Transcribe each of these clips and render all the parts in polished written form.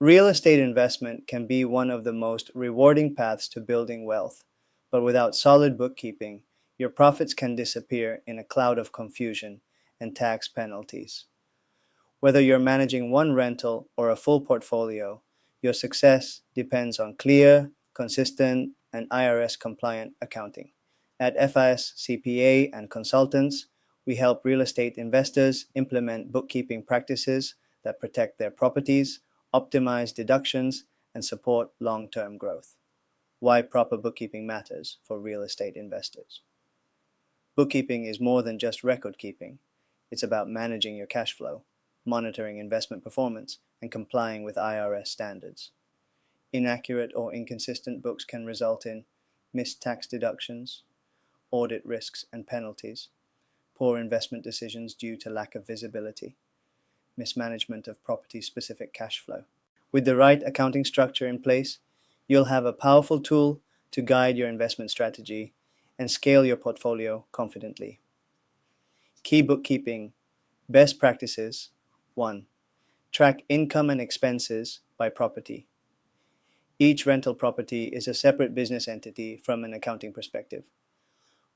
Real estate investment can be one of the most rewarding paths to building wealth, but without solid bookkeeping, your profits can disappear in a cloud of confusion and tax penalties. Whether you're managing one rental or a full portfolio, your success depends on clear, consistent, and IRS-compliant accounting. At FIS CPA and Consultants, we help real estate investors implement bookkeeping practices that protect their properties, optimize deductions, and support long-term growth. Why proper bookkeeping matters for real estate investors. Bookkeeping is more than just record keeping. It's about managing your cash flow, monitoring investment performance, and complying with IRS standards. Inaccurate or inconsistent books can result in missed tax deductions, audit risks and penalties, poor investment decisions due to lack of visibility, mismanagement of property-specific cash flow. With the right accounting structure in place, you'll have a powerful tool to guide your investment strategy and scale your portfolio confidently. Key bookkeeping best practices. 1. Track income and expenses by property. Each rental property is a separate business entity from an accounting perspective.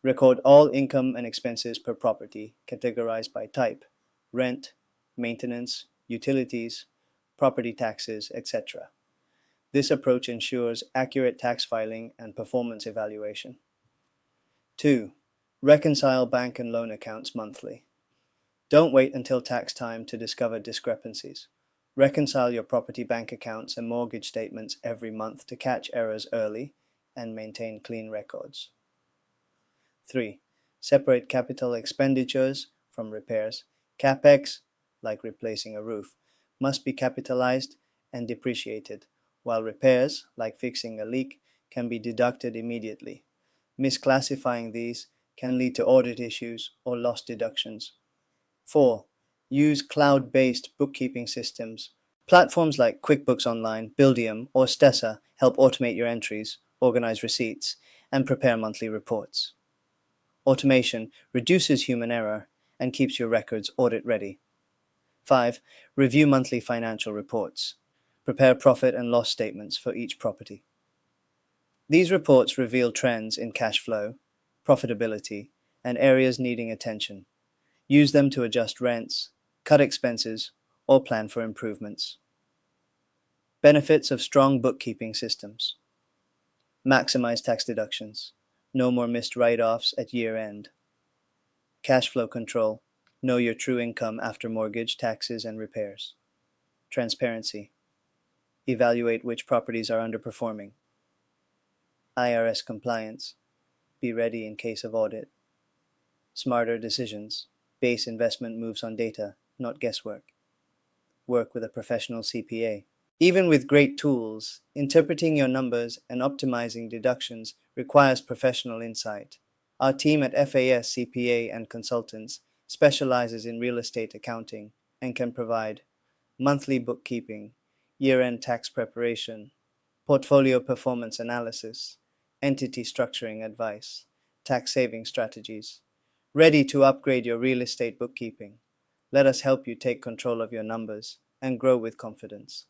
Record all income and expenses per property, categorized by type: rent, maintenance, utilities, property taxes, etc. This approach ensures accurate tax filing and performance evaluation. 2. Reconcile bank and loan accounts monthly. Don't wait until tax time to discover discrepancies. Reconcile your property bank accounts and mortgage statements every month to catch errors early and maintain clean records. 3. Separate capital expenditures from repairs. CapEx, like replacing a roof, must be capitalized and depreciated, while repairs, like fixing a leak, can be deducted immediately. Misclassifying these can lead to audit issues or lost deductions. 4. Use cloud-based bookkeeping systems. Platforms like QuickBooks Online, Buildium, or Stessa help automate your entries, organize receipts, and prepare monthly reports. Automation reduces human error and keeps your records audit-ready. 5. Review monthly financial reports. Prepare profit and loss statements for each property. These reports reveal trends in cash flow, profitability, and areas needing attention. Use them to adjust rents, cut expenses, or plan for improvements. Benefits of strong bookkeeping systems. Maximize tax deductions. No more missed write-offs at year-end. Cash flow control. Know your true income after mortgage, taxes, and repairs. Transparency. Evaluate which properties are underperforming. IRS compliance. Be ready in case of audit. Smarter decisions. Base investment moves on data, not guesswork. Work with a professional CPA. Even with great tools, interpreting your numbers and optimizing deductions requires professional insight. Our team at FAS CPA and Consultants specializes in real estate accounting and can provide monthly bookkeeping, year-end tax preparation, portfolio performance analysis, entity structuring advice, tax saving strategies. Ready to upgrade your real estate bookkeeping? Let us help you take control of your numbers and grow with confidence.